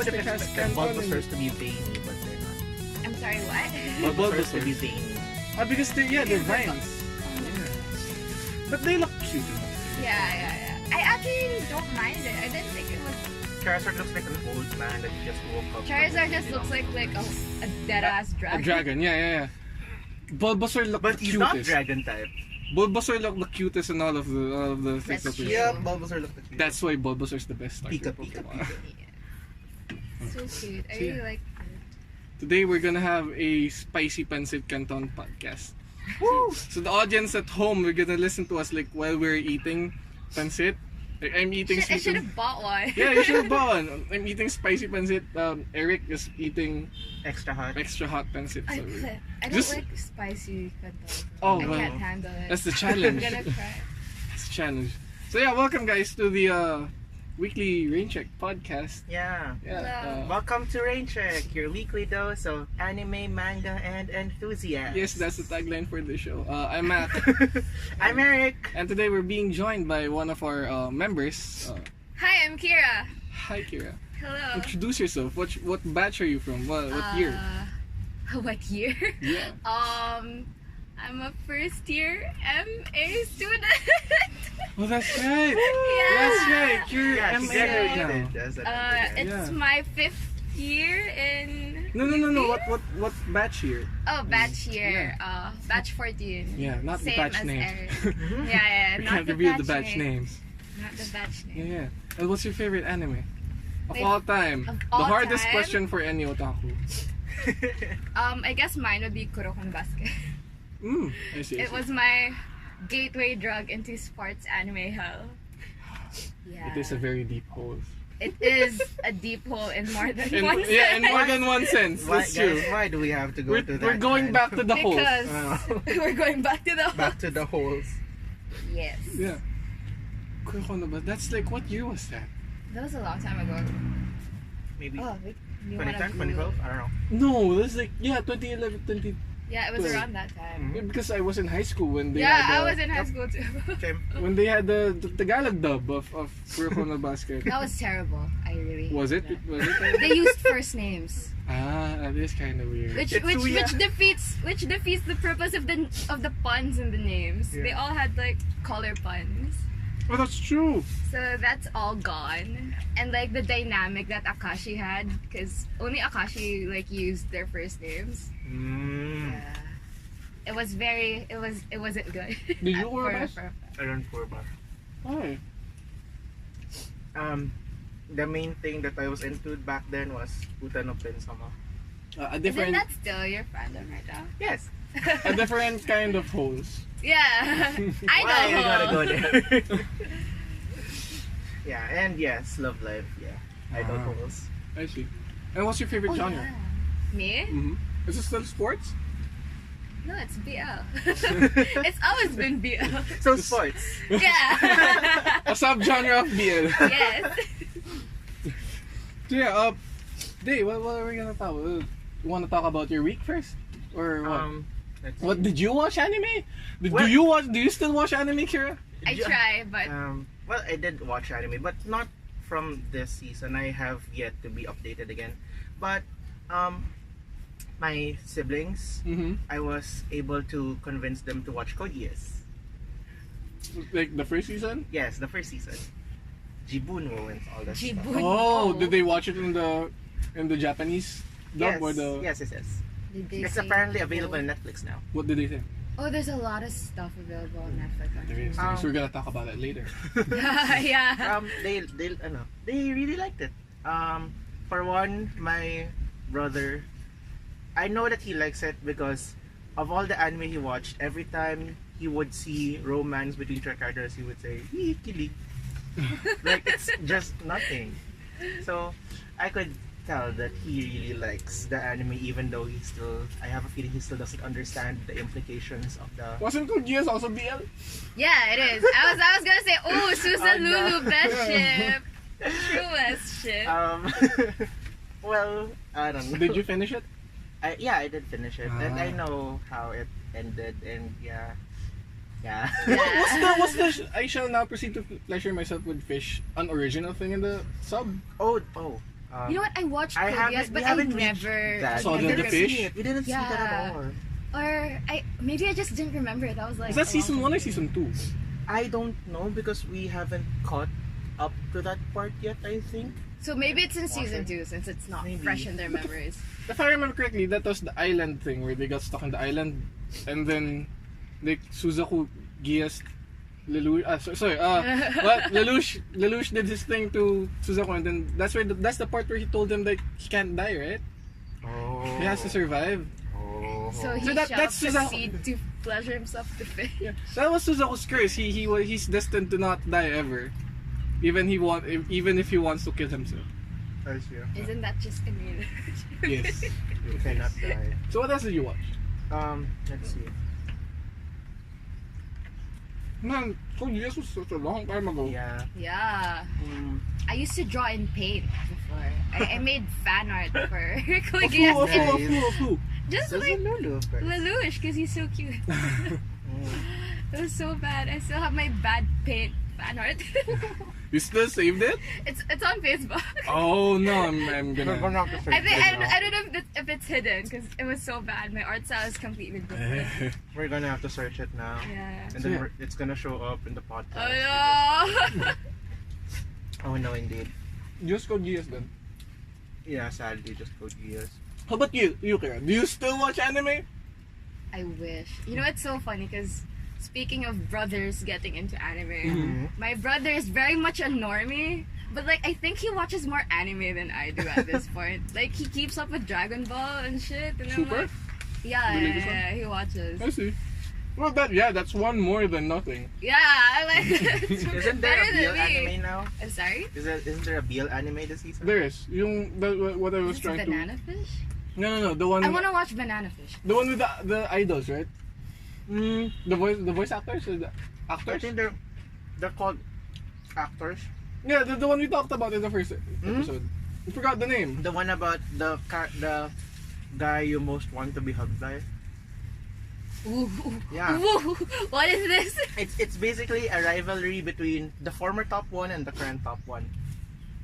It has Bulbasaurs to be veiny, but they're not. I'm sorry, what? Bulbasaurs to be veiny. Because they're vines. But they look cute enough. Yeah. I actually don't mind it. I didn't think it was. Charizard looks like an old man that just woke up. Charizard just looks like a dead ass dragon. A dragon, yeah. Bulbasaur look But the he's cutest. not dragon type. Bulbasaur look the cutest in all of the things that we Yeah, saw. Bulbasaur looks the cutest. That's why Bulbasaur's the best starter Pika. Pokemon. So cute. I really like it. Today we're gonna have a spicy pancit canton podcast. Woo! So the audience at home, we're gonna listen to us like while we're eating pancit. Like, I'm eating I should have bought one. Yeah, you should have bought one. I'm eating spicy pancit. Eric is eating extra hot pancit. I So don't Just- like spicy canton. Oh, I well. can't handle it. That's the I'm challenge. gonna cry. That's the challenge. So yeah, welcome guys to the weekly RainCheck podcast. Yeah. Hello. Welcome to RainCheck, your weekly dose of anime, manga, and enthusiasts. Yes, that's the tagline for the show. I'm Matt. I'm Eric. And today we're being joined by one of our members. Hi, I'm Kira. Hi Kira. Hello. Introduce yourself. What batch are you from? What year? What year? Yeah. I'm a first year MA student. Oh, that's right. Yeah. That's right. You're Yeah, she MA right now. graduated as an undergrad. It's Yeah. my 5th year in. No. What batch year? Oh, batch year. Batch 14. Yeah, not the Same batch as names. Eric. Yeah. We Not can't the reveal the batch batch name. names. Not the batch name. Yeah. And what's your favorite anime? Of Wait, all time. of The all hardest time? question for any otaku. I guess mine would be Kuroko Basket. I see. It was my gateway drug into sports anime hell. Yeah. It is a very deep hole. It is a deep hole in more than In, one yeah, in sense. more than one sense. Why, That's true. guys, why do we have to go to that? We're going kind? back to the hole. Because we're going back to the hole. Back to the holes. Yes. Yeah. Kuroko no Basket. That's like, what year was that? That was a long time ago. Maybe Oh, wait, you 2010, wanna 2012? I don't know. No, that's like, 2011, 20... Yeah, it was Well, around that time. Yeah, because I was in high school when they Yeah, had I was in high school too. Okay. when they had the Tagalog dub of Kuroko no Basket. That was terrible. I really. Was it? hated Was it? that. They used first names, That is kind of weird. which It's defeats the purpose of the puns in the names. Yeah. They all had like color puns, Oh, that's true. so that's all gone. And like the dynamic that Akashi had, because only Akashi like used their first names. Yeah. It wasn't good. Did you wear a For- I don't know about. Why? The main thing that I was into back then was Uta no Pensama. A Isn't different, that still your fandom right now? Yes. a different kind of holes. Yeah, I Why you know. gotta go there? Yeah, and yes, Love Life. Yeah, idol Ah. holes. I see. And what's your favorite Oh, genre? yeah. Me? Mm-hmm. Is it still sports? No, it's BL. It's always been BL. So sports. Yeah. A subgenre of BL. Yes. So yeah, Day, what are we gonna talk about? You wanna talk about your week first? Or what? Let's What, see. did you watch anime? Well- Do you still watch anime, Kira? I try, but Well, I did watch anime, but not from this season. I have yet to be updated again. But my siblings, Mm-hmm. I was able to convince them to watch Code Geass. Like the first season? Yes, the first season. Jibunwo and all that stuff. Jibun. Oh, did they watch it in the Japanese dub Yes, or the? yes. Did they It's say apparently no? available on Netflix now. What did they say? Oh, there's a lot of stuff available on Netflix. There is. actually. So we're gonna talk about it later. Yeah. They really liked it. For one, my brother, I know that he likes it because of all the anime he watched. Every time he would see romance between two characters, he would say "Kili," like it's just nothing. So I could tell that he really likes the anime, even though I have a feeling he still doesn't understand the implications of the. Wasn't Code Geass also BL? Yeah, it is. I was gonna say, oh, Susan Oh, no. Lulu, best ship. Truest ship. Well, I don't know. Did you finish it? I did finish it, and I Ah. know how it ended, and yeah. Yeah. What's the I shall now proceed to pleasure myself with fish, an original thing in the sub? Oh, You know what? I watched I Koreas, haven't- but we I haven't reached never that. Saw We the didn't fish? see it. We didn't see that at Yeah. all. Or maybe I just didn't remember it. I was like, Is that a season long 1 or time season 2? I don't know because we haven't caught up to that part yet, I think. ago. So maybe it's in season Okay. 2 since it's not Maybe. fresh in their memories. If I remember correctly, that was the island thing where they got stuck on the island, and then like Suzaku, Gias, Lelouch. What Lelouch did his thing to Suzaku, and then that's the part where he told him that he can't die, right? Oh. He has to survive. Oh. So he So shall that's Suzaku. proceed to pleasure himself to fish. Yeah, so that was Suzaku's curse. He's destined to not die ever, even if he wants to kill himself. I see. Isn't that just a mean? Yes. You cannot die. So what else did you watch? Let's see. Man, Code Geass was such a long time ago. Yeah. Yeah. Mm. I used to draw in paint before. I made fan art for Code Of Geass. who? Just There's a like Lulu, of course. Lelouch, because he's so cute. It was so bad. I still have my bad paint fan art. You still saved it? it's on Facebook. Oh no, I'm We're gonna. gonna have to search I think it now. I don't know if it's hidden because it was so bad. My art style is completely different. We're gonna have to search it now. Yeah. And then Yeah. it's gonna show up in the podcast. Oh no. Oh no, indeed. Just Code Geass then. Yeah, sadly, just Code Geass. How about you, Kira? Do you still watch anime? I wish. You know, it's so funny because speaking of brothers getting into anime, Mm-hmm. my brother is very much a normie, but like I think he watches more anime than I do at this point. Like he keeps up with Dragon Ball and shit, and Super? I'm like, yeah, The latest one? he watches. I see. Well, that's one more than nothing. Yeah, I like it. Isn't there Better a BL than me. anime now? I'm sorry. Isn't there a BL anime this season? There is what I was Is it trying to. Banana Fish? No, the one. I want to watch Banana Fish. The one with the idols, right? The voice actors or the I actors? think they're called actors. Yeah, the one we talked about in the first episode. I forgot the name. The one about the guy you most want to be hugged by. Ooh. Yeah. Ooh. What is this? It's basically a rivalry between the former top one and the current top one.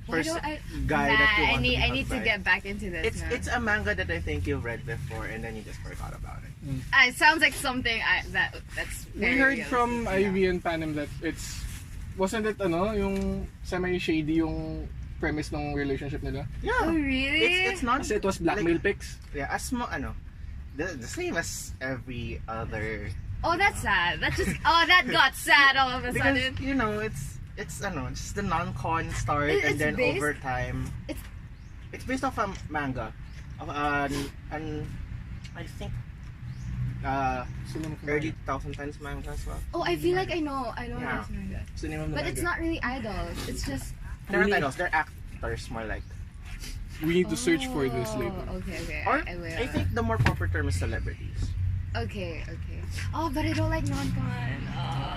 Why First don't I? guy Nah, that you want I need to be I need hugged to by. get back into this. It's now. it's a manga that I think you've read before and then you just forgot about it. It sounds like something that's. We very heard realistic. from Ivy and Panem that wasn't it yung semi-shady yung premise ng relationship nila? Oh Yeah. really? It's not Kasi it was blackmail pics. yeah, as the same as every other Oh, that's sad. That just that got sad all of a because sudden. you know it's just the non-con start It's and then based- over time it's- it's based off a manga of an I think early 2010s manga as well. Oh, I feel like I know Yeah. this manga. What's the name of the But it's manga? not really idols. It's just. They're not Really? idols, they're actors more like. We need to search for this later. Okay. Or I will. I think the more proper term is celebrities. Okay. Oh, but I don't like non-con.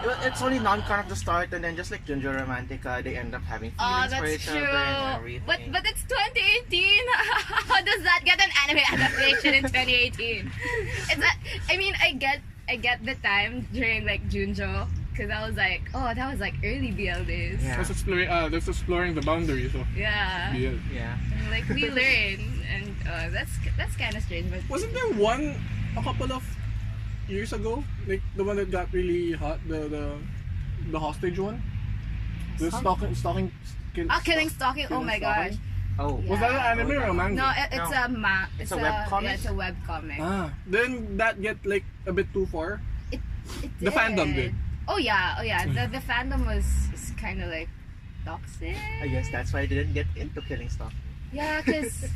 Well, it's only non-con at the start and then just like Junjo Romantica, they end up having Oh, feelings for that's each true. other and everything. But it's 2018. How does that get an anime adaptation in 2018? I get the time during like Junjo because I was like, oh, that was like early BL days. Yeah. That's exploring the boundaries of Yeah. BL. Yeah. And, like we learn, and that's kind of strange. But Wasn't there one a couple of years ago, like the one that got really hot, the hostage one, the stalking. killing stalking. Oh my gosh. Oh. Yeah. Was that an anime or a manga? No, it's No. it's a webcomic? Yeah, it's a webcomic. Then that get like a bit too far. It The fandom did. Oh yeah. The fandom was kind of like toxic. I guess that's why I didn't get into killing stuff. Yeah, because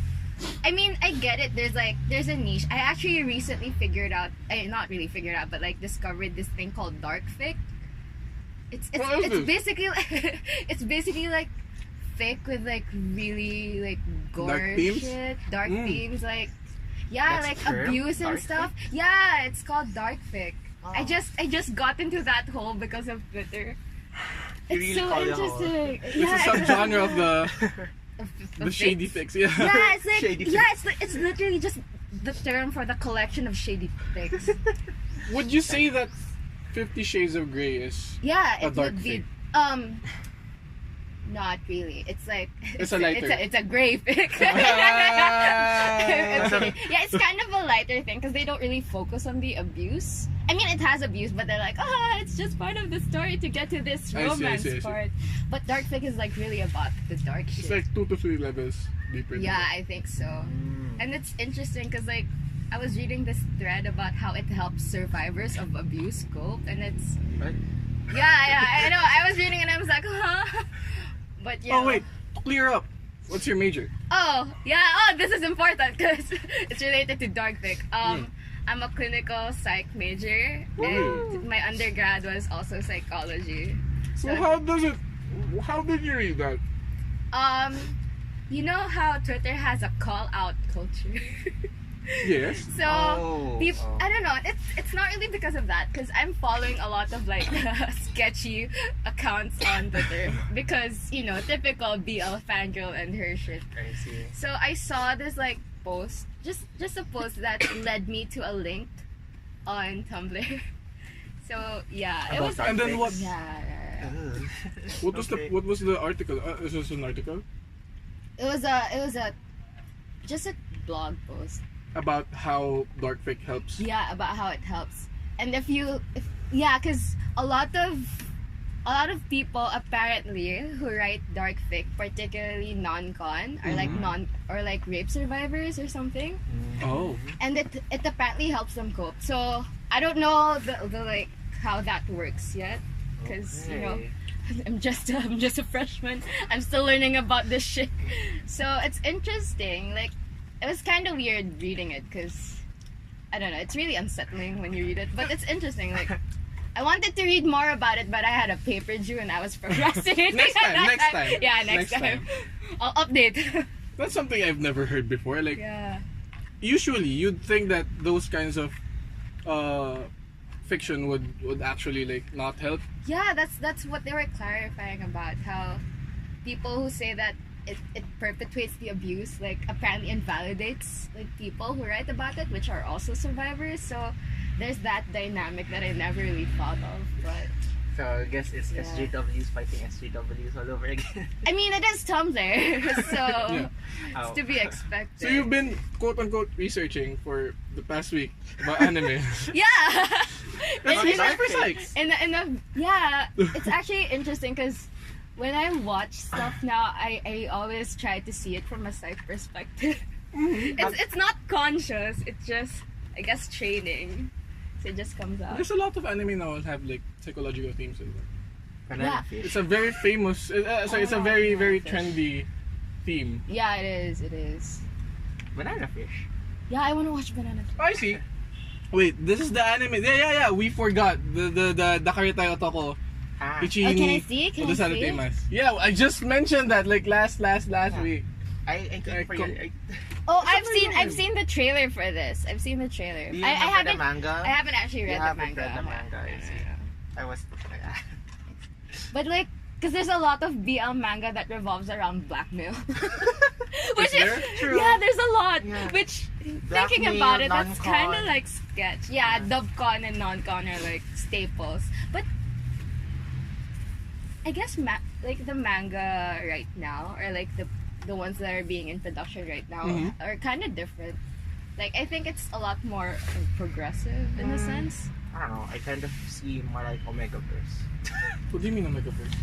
I mean, I get it. There's a niche. I actually recently figured out. Not really figured out, but like discovered this thing called dark fic. What is this? Basically it's basically like fic with like really like gore Dark themes? shit, dark Mm. themes, like yeah, That's like a term? abuse and Dark stuff. Yeah, it's called dark fic. Oh. I just got into that hole because of Twitter. You It's really so call it a hole. interesting. It's a subgenre of the shady fics. fics. Yeah. Yeah, it's like Shady it's literally just the term for the collection of shady fics. Would you say that 50 Shades of Grey is Yeah, a it dark would be fic? Not really. It's like It's a lighter. It's a gray fic. Yeah, it's kind of a lighter thing because they don't really focus on the abuse. I mean, it has abuse, but they're like, it's just part of the story to get to this I see. romance part. But dark fic is like really about the dark shit. It's like 2 to 3 levels deeper. Yeah, I think so. And it's interesting because like I was reading this thread about how it helps survivors of abuse cope, and it's What? yeah, I know. I was reading and I was like, but yeah. Oh wait, clear up. What's your major? Oh, yeah. Oh, this is important because it's related to dark fic. I'm a clinical psych major, and my undergrad was also psychology. So how did you read that? You know how Twitter has a call out culture? Yes. So I don't know. It's not really because of that, because I'm following a lot of like sketchy accounts on Twitter because typical BL fangirl and her shit. I see. So I saw this like post, just a post that led me to a link on Tumblr. So yeah, it About was. dark And then fics? what? Yeah. What was the article? Is this an article It was just a blog post. about how dark fic helps? Yeah, about how it helps. And because a lot of people apparently who write dark fic, particularly non-con, are like rape survivors or something. Oh. And it apparently helps them cope. So I don't know the like how that works yet, because I'm just a freshman. I'm still learning about this shit. So it's interesting. Like, it was kind of weird reading it because I don't know. It's really unsettling when you read it, but it's interesting. Like, I wanted to read more about it, but I had a paper due and I was procrastinating. Next time. Yeah, next time. I'll update. That's something I've never heard before. Like, Yeah. usually you'd think that those kinds of fiction would actually like not help. Yeah, that's what they were clarifying about, how people who say that it perpetuates the abuse, like, apparently invalidates like people who write about it, which are also survivors. So there's that dynamic that I never really thought of. But So I guess it's SJWs fighting SJWs all over again. I mean, it is Tumblr, so Yeah. it's to be expected. So you've been quote unquote researching for the past week about anime. Yeah. That's In- super psychs. It's actually interesting because when I watch stuff now, I always try to see it from a psych perspective. It's not conscious. It's just, I guess, training. So it just comes out. There's a lot of anime now that have like psychological themes in them. Banana Yeah. fish. It's a very famous. It's a very very trendy theme. Yeah, it is. Banana fish. Yeah, I want to watch Banana Fish. I see. Wait, this is the anime. Yeah. We forgot the Dakaritai Otoko. Ah. Ichi Oh, can I ni see? Can I Odosara see? Teimasu. Yeah, I just mentioned that like last week. I think for you. Oh, I've seen the trailer for this. I've seen the trailer. Do you I have haven't the manga? I haven't actually read You the haven't manga. read the manga. I see. I was. But like, because there's a lot of BL manga that revolves around blackmail. Which Is there? True. Yeah, there's a lot. Yeah. Which, thinking Blackmail, about it, that's non-con. kind of like sketch. Yeah, dubcon and non-con are like staples. But I guess like the manga right now, or like the ones that are being in production right now, are kind of different. Like, I think it's a lot more progressive in a sense. I don't know. I kind of see more like Omegaverse. What do you mean Omegaverse?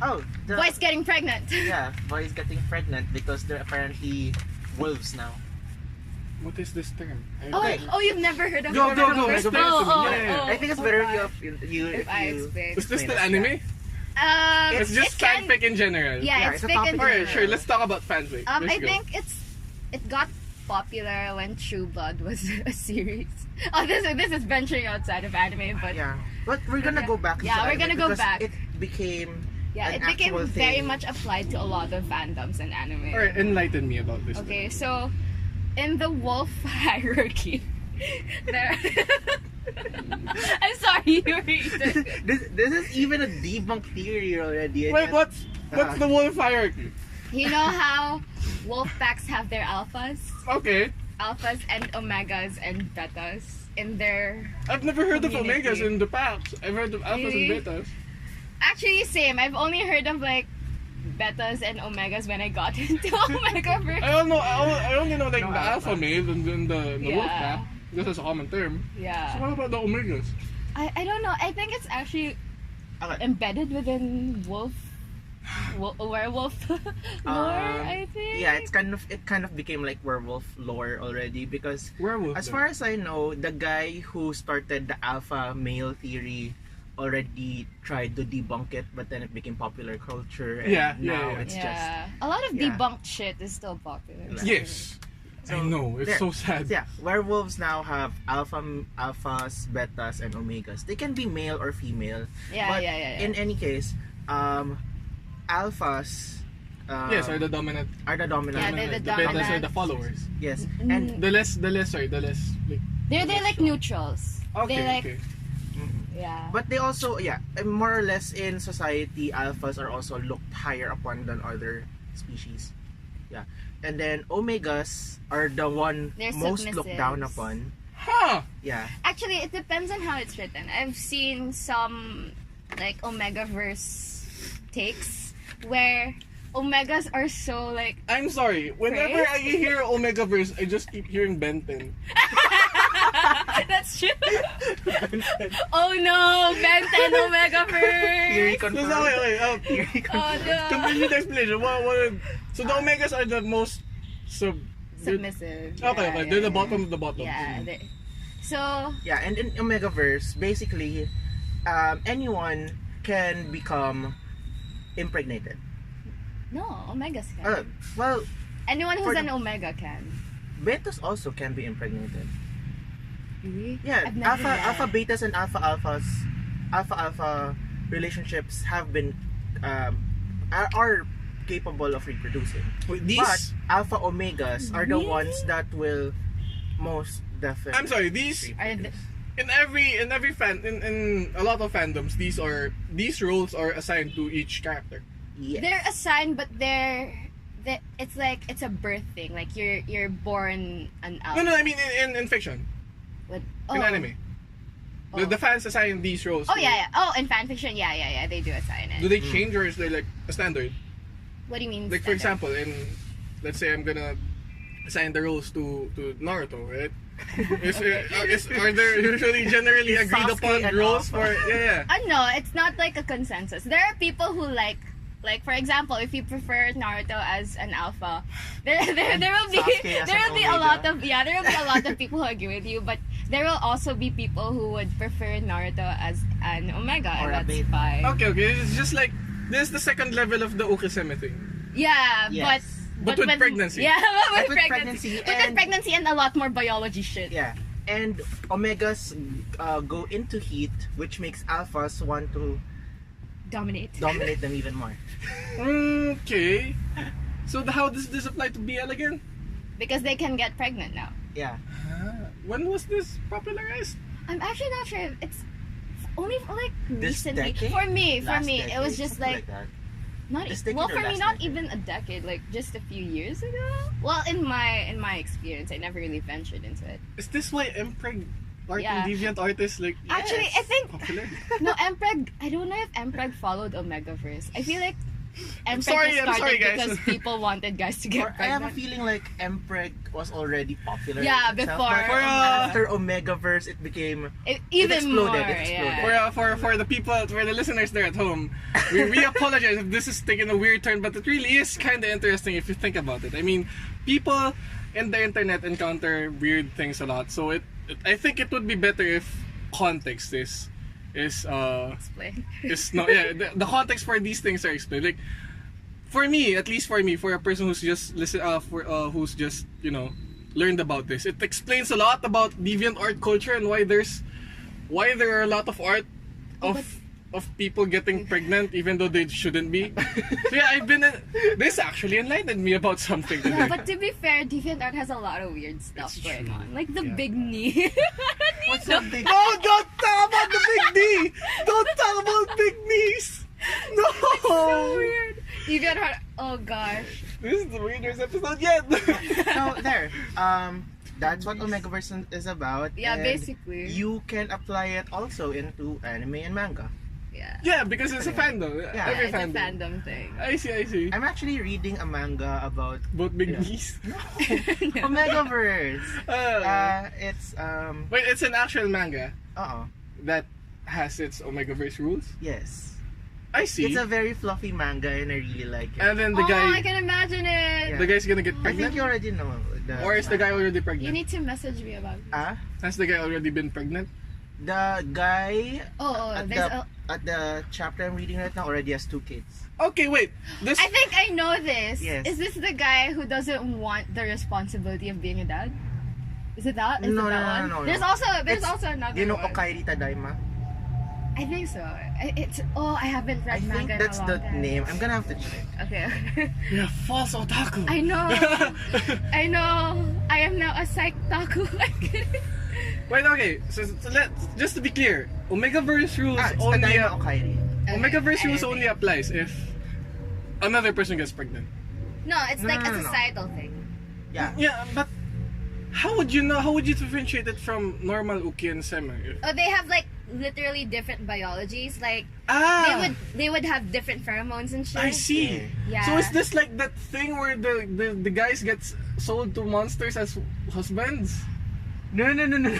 Oh, the Boys getting pregnant. yeah, boys getting pregnant because they're apparently wolves now. What is this term? Oh, you've never heard of Go, it? go, go. Megaverse. Explain it to me. Oh, Yeah. I think it's better if God. you If I explain. Is this explain still it, anime? yeah. It's just fanfic in general. Yeah, Yeah, it's it's a fic topic. in Alright, general. sure. Let's talk about fanfic. Let's I go. think it got popular when True Blood was a series. Oh, this is venturing outside of anime, but Yeah, but we're gonna go back. Yeah, to we're anime gonna go because back. It became yeah, an it became actual very thing. much applied to a lot of fandoms and anime. Alright, enlighten me about this. Okay, so in the wolf hierarchy, there. I'm sorry, you read it. This is even a debunked theory already. Wait, what's the wolf hierarchy? You know how wolf packs have their alphas? Okay. Alphas and omegas and betas in their... I've never heard of Community. omegas in the packs. I've heard of alphas Really? and betas. Actually, same. I've only heard of like betas and omegas when I got into Omegaverse. I don't know. I only know like No the alpha alpha. male and then the Yeah. wolf pack. This is a common term. So Yeah. what about the omegas? I don't know. I think it's actually Okay. embedded within werewolf lore, I think. Yeah, it kind of became like werewolf lore already because Werewolf. as far as I know, the guy who started the alpha male theory already tried to debunk it, but then it became popular culture. And Yeah, now yeah. it's Yeah. A lot of yeah. debunked shit is still popular. Yes. I know. It's there. so sad. Yeah, werewolves now have alphas, betas, and omegas. They can be male or female. Yeah, but yeah. in any case, alphas Yes, are the dominant. are the dominant. Yeah, they're the betas are dominant. the followers. Yes, Mm. and The less like They're like neutrals. okay, They're like okay. yeah. but they also more or less in society, alphas are also looked higher upon than other species. Yeah, and then omegas are the one They're most looked down submissives. upon. Huh. Yeah, Actually, it depends on how it's written. I've seen some like Omegaverse takes where Omegas are so like I'm sorry. Whenever I hear Omegaverse, I just keep hearing Ben 10. that's true. Oh no, Ben 10 Omegaverse. theory So, confirmed. okay. Theory Oh confirmed. no. Complete explanation. So the Omegas are the most Submissive. Okay, Yeah, they're the yeah. bottom of the bottom. Yeah. So Yeah, and in Omegaverse, basically, anyone can become impregnated. no, Omegas can. Well, Anyone for who's the- an Omega can. betas also can be impregnated. Really? Yeah, I've never read. alpha betas and alpha relationships have been are capable of reproducing. Wait, But alpha omegas are the Really? ones that will most definitely. I'm sorry. These Are the, in every in a lot of fandoms, these roles are assigned to each character. Yes. they're assigned, but it's like it's a birth thing. Like you're born an alpha. No, I mean in fiction, What? in anime. Oh. The fans assign these roles. Oh to- yeah. Oh, in fanfiction, yeah, they do assign it. Do they change or is they like a standard? What do you mean? Like for standard? example, let's say I'm gonna assign the roles to Naruto, right? Are there usually generally agreed Sasuke upon and roles Alpha. for yeah? No, it's not like a consensus. There are people who like for example, if you prefer Naruto as an alpha, there will be Sasuke as there an will be a omega. lot of there will be a lot of people who agree with you, but there will also be people who would prefer Naruto as an omega, Or a and that's beta. fine. Okay, it's just like this is the second level of the Ukiseme thing. Yeah, Yes. But with when- pregnancy. Yeah, But with with pregnancy. pregnancy But with and- pregnancy and a lot more biology shit. Yeah, and omegas go into heat, which makes alphas want to Dominate. dominate them even more. Okay. So how does this apply to BL again? Because they can get pregnant now. Yeah, When was this popularized? I'm actually not sure if it's only like This recently. decade? For me, Last it was decade, just something like that. not This decade well or for me last not decade? even a decade, like just a few years ago. Well, in my experience, I never really ventured into it. Is this why Mpreg art Yeah. and deviant artists like Actually, I think popular? no Mpreg. I don't know if Mpreg followed Omegaverse. I feel like Mpreg sorry, just I'm sorry, started guys. because people wanted guys to Or get I have a pregnant. feeling like Mpreg was already popular. Yeah, itself, before. but after Omegaverse, it became Even exploded, more, it exploded. yeah. For the people, for the listeners there at home, we apologize if this is taking a weird turn, but it really is kind of interesting if you think about it. I mean, people in the internet encounter weird things a lot, so I think it would be better if context is Explain. the context for these things are explained. Like for me, at least for me, for a person who's just who's just learned about this, it explains a lot about deviant art culture and why there are a lot of art of people getting pregnant even though they shouldn't be. So yeah, this actually enlightened me about something today. Yeah, but to be fair, DeviantArt has a lot of weird stuff It's going true. on. Like the Yeah. big knee. what's that big? No, don't talk about the big knee! Don't talk about big knees! No! So weird. DeviantArt, oh gosh. This is the weirdest episode yet! So there, that's what Omegaverse is about. Yeah, and basically. you can apply it also into anime and manga. Yeah. Yeah, because it's a fandom. Yeah. Every It's a fandom. fandom thing. I see. I'm actually reading a manga about Both big Yeah. knees. Omegaverse. It's Wait, it's an actual manga that has its Omegaverse rules? yes. I see. It's a very fluffy manga and I really like it. And then the I guy, can imagine it. Yeah. the guy's gonna get I pregnant? think you already know Or is the guy already You pregnant? need to message me about it. Has the guy already been pregnant? The guy There's a... at the chapter I'm reading right now already has 2 kids. Okay, wait. This I think I know this. Yes. Is this the guy who doesn't want the responsibility of being a dad? Is it that? Is No, it that no, one? no. There's also It's- another You know one. Okairi Tadaima? I think so. It's I haven't read I think manga that's in a the long time. name. I'm gonna have to check. Okay. You're a false otaku. I know. I know. I am now a psych taku. I'm kidding. Wait, okay. So let's just to be clear, Omegaverse rules It's only Tadaima Okairi. Omegaverse Okay, rules I only think. applies if another person gets pregnant. No, it's No, like no, a no, no. societal thing. Yeah. Yeah, but how would you know? How would you differentiate it from normal uki and semi? Oh, they have like literally different biologies. Like they would have different pheromones and shit. I see. Yeah. So is this like that thing where the guys gets sold to monsters as husbands? No. No.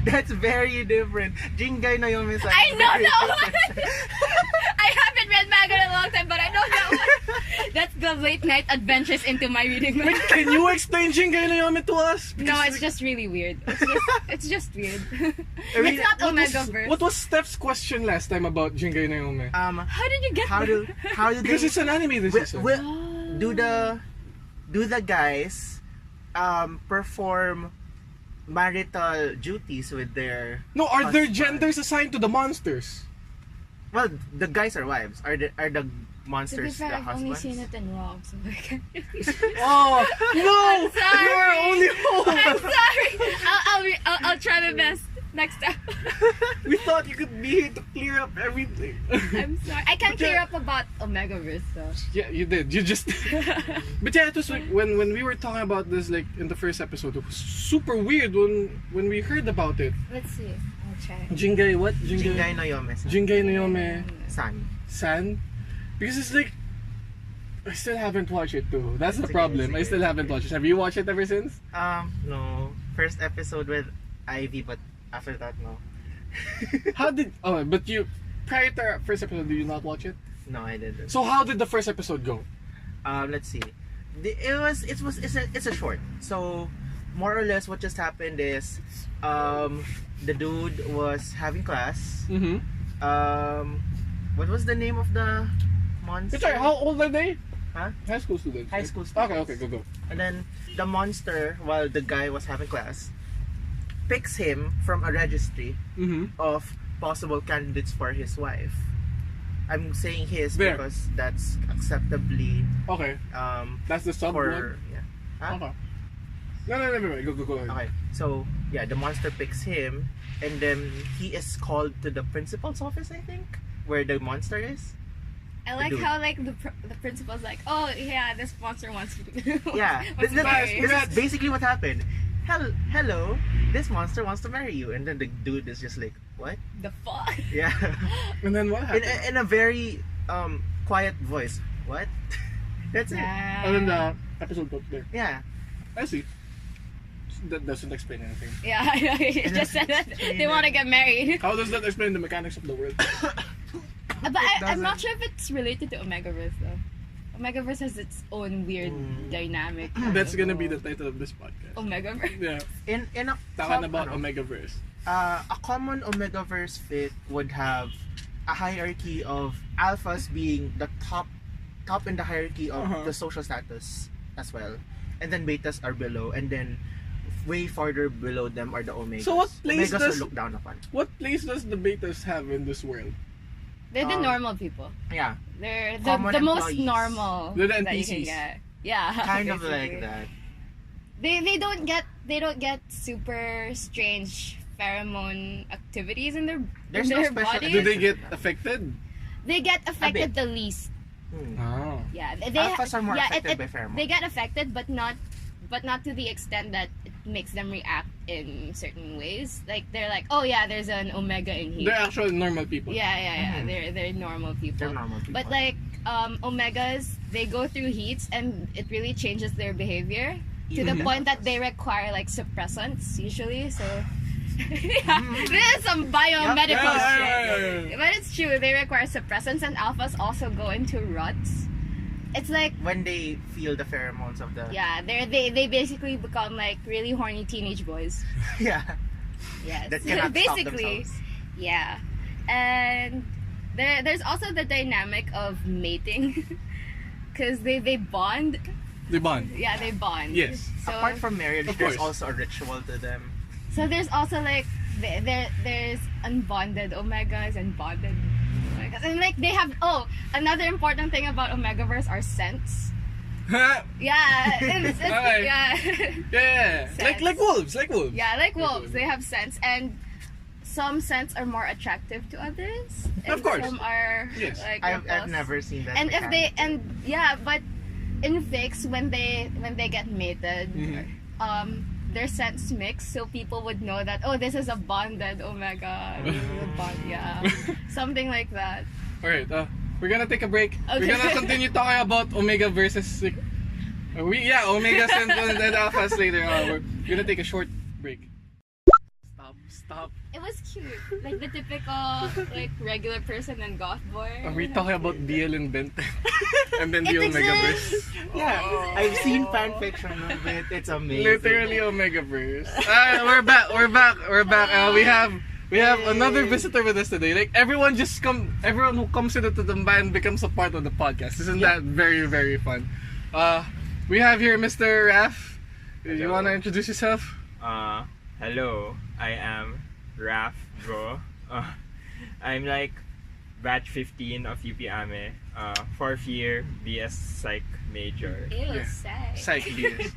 That's very different. Jingai no Yome-san. I know that one. I haven't read manga in a long time, but I know that one. That's the late night adventures into my reading. Wait, can you explain Jingai no Yome to us? No, it's just really weird. It's just weird. I mean, It's not Omegaverse. What was Steph's question last time about Jingai no Yome? How did you get how there? do Because they it's an anime this season. do the guys perform marital duties with their No, are their husband? genders assigned to the monsters? Well, the guys are wives. Are the To be monsters fair, the I've only husbands? seen it in Rock, so I can't. Oh no! sorry. You are only I'm home. sorry. I'll try my best next time. We thought you could be here to clear up everything. I'm sorry. I can But clear yeah. up about Omegaverse though. Yeah, you did. You just. But yeah, it was like when we were talking about this like in the first episode, it was super weird when we heard about it. Let's see. I'll try. Jingai what? Jingai no Yome-san. Jingai no Yome San. San. Because it's like I still haven't watched it too. That's the It's okay, problem. I it's still okay. haven't watched it. Have you watched it ever since? No. First episode with Ivy, but after that, no. How did? Oh, but you prior to our first episode, did you not watch it? No, I didn't. So how did the first episode go? Let's see. It's a short. So more or less, what just happened is, the dude was having class. Mm-hmm. What was the name of the monster? Sorry, how old are they? Huh? High school students. High right? school students. Okay, go. And then the monster, while the guy was having class, picks him from a registry Mm-hmm. of possible candidates for his wife. I'm saying his There. because that's acceptably Okay, that's the sub for one? yeah. Huh? Okay. No, never mind. Go ahead. Okay, so yeah, the monster picks him, and then he is called to the principal's office, I think, where the monster is. I like Dude. how like the principal's like, oh yeah, this monster wants you to. Yeah, wants to this marry you." is basically what happened. Hello, this monster wants to marry you, and then the dude is just like, what? The fuck. Yeah, And then what happened? in a very quiet voice. What? That's it. And then the episode got there. Yeah. I see. That doesn't explain anything. Yeah, I know. He just said that they want to get married. How does that explain the mechanics of the world? But I'm not sure if it's related to Omegaverse though. Omegaverse has its own weird dynamic. That's gonna be the title of this podcast. Omegaverse. Yeah, In a talking about ano, Omegaverse. a common Omegaverse fit would have a hierarchy of alphas being the top in the hierarchy of Uh-huh. the social status as well, and then betas are below, and then way farther below them are the omegas. So what place omegas does- are looked down upon? What place does the betas have in this world? They're the Um, normal people. Yeah, They're common the most employees. normal They're the that you can NPCs. get. Yeah, kind of basically. like that. They don't get super strange pheromone activities in their There's no their special bodies. Do they get affected? They get affected bit. the least. Oh. Yeah, Alphas are more affected by They pheromones. get affected, but not to the extent that it makes them react in certain ways. Like they're like, oh yeah, there's an Omega in here. They're actual normal people. Yeah. They're normal people. They're normal people. But like Omegas, they go through heats and it really changes their behavior to the point that they require like suppressants usually. So this is some biomedical shit. But it's true, they require suppressants, and alphas also go into ruts. It's like when they feel the pheromones of the they basically become like really horny teenage boys. yeah. Yes. That cannot basically. Stop themselves. Yeah. And there's also the dynamic of mating. Cause they bond. They bond. Yeah, they bond. Yes. So, Apart from marriage, Of there's course. also a ritual to them. so there's also like there's unbonded Omegas and bonded Omegas. And like they have another important thing about Omegaverse are scents. Yeah. It's, Okay. yeah. Yeah. Scents. Like wolves. Yeah, like wolves, they have scents, and some scents are more attractive to others. And Of course. Some are Yes. like I've repulsive. never seen that. And if they mechanic. but in fics when they get mated, Mhm. their scents mix, so people would know that this is a bonded Omega. Yeah, something like that. Alright, we're gonna take a break. Okay. We're gonna continue talking about Omega versus like, Omegas and alphas later. We're gonna take a short break. Stop. It was cute, like the typical like regular person and goth boy. Are we talking about DL and Benten? And then the It Omegaverse? exists. Yeah, I've seen fan fiction of it. It's amazing. Literally Omegaverse. We're back. We have another visitor with us today. Like everyone who comes into the band becomes a part of the podcast. Isn't that very, very fun? We have here Mr. Raf. Do you Hello. wanna introduce yourself? Hello, I am Raf Bro. I'm like batch 15 of UPAME, 4th year BS Psych major. Ew, Yeah. sad. Psych BS.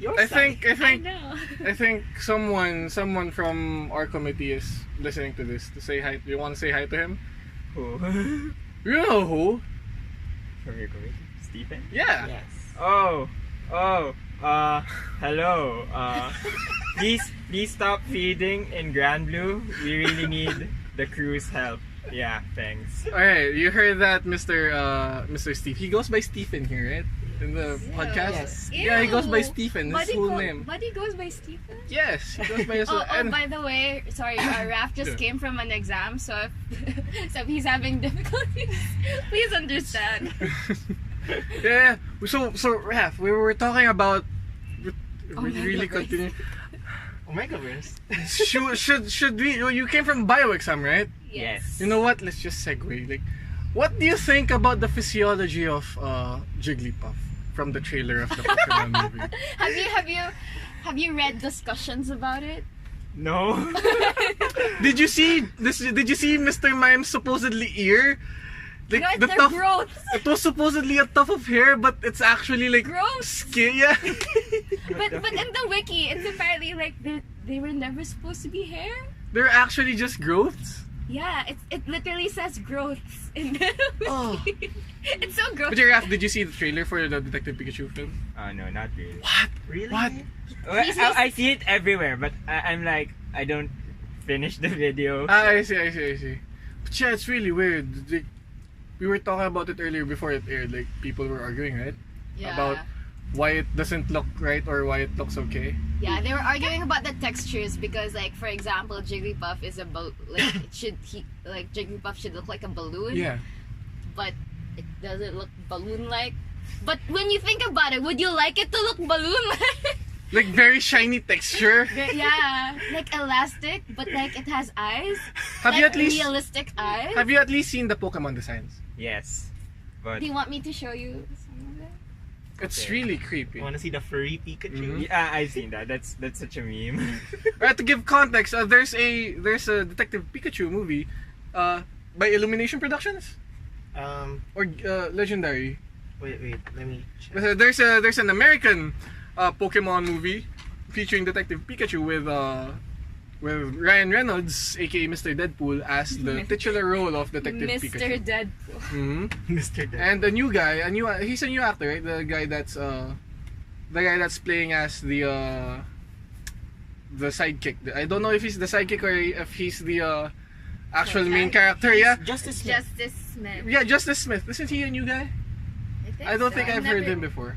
You're I think know. I think someone from our committee is listening to this to say hi. Do you want to say hi to him? Who? You know who? From your committee? Stephen? Yeah. Yes. Hello. Please stop feeding in Grand Blue. We really need the crew's help. Yeah, thanks. Alright, you heard that, Mr. Steve. He goes by Stephen here, right? In the podcast. Yes. Yeah, he goes by Ew. Stephen. His full name. Buddy goes by Stephen? Yes, he goes by his By the way, sorry, Raf just Yeah. came from an exam, so if he's having difficulties, please understand. Yeah. So Raf, we were talking about really Omegaverse. continue. Omegaverse. Should we? You came from bioexam, right? Yes. You know what? Let's just segue. Like, what do you think about the physiology of Jigglypuff from the trailer of the Pokemon movie? Have you read discussions about it? No. Did you see this? Did you see Mr. Mime's supposedly ear? Like No, it's the their tuft. growth. It was supposedly a tuft of hair, but it's actually like Growth. skin. Yeah. But in the wiki, it's apparently like they were never supposed to be hair. They're actually just growths. Yeah, it literally says growths in the wiki. Oh. It's so gross. But Raf, did you see the trailer for the Detective Pikachu film? No, not really. What? Really? What? Well, He's I see it everywhere, but I'm like, I don't finish the video. I see. But yeah, it's really weird. Like, we were talking about it earlier before it aired. Like, people were arguing, right? Yeah. About why it doesn't look right or why it looks okay. Yeah, they were arguing about the textures because, like, for example, Jigglypuff is Jigglypuff should look like a balloon. Yeah. But it doesn't look balloon-like. But when you think about it, would you like it to look balloon-like? Like, very shiny texture. Yeah, like elastic, but like it has eyes. Have like you at least realistic eyes? have you at least seen the Pokemon designs? Yes. But Do you want me to show you some of it? It's Okay. really creepy. You want to see the furry Pikachu? Mhm. yeah, I've seen that. That's such a meme. Alright, to give context, there's a Detective Pikachu movie by Illumination Productions or Legendary. Wait, let me check. There's an American Pokemon movie featuring Detective Pikachu with Ryan Reynolds, aka Mr. Deadpool, as the titular role of Detective Mr. Pikachu. Deadpool. hmm Mr. Dead. And the new guy, he's a new actor, right? The guy that's playing as the the sidekick. I don't know if he's the sidekick or if he's the actual main character. Yeah. Justice. Justice Smith. Yeah, Justice Smith. Isn't he a new guy? I don't think I've heard him before.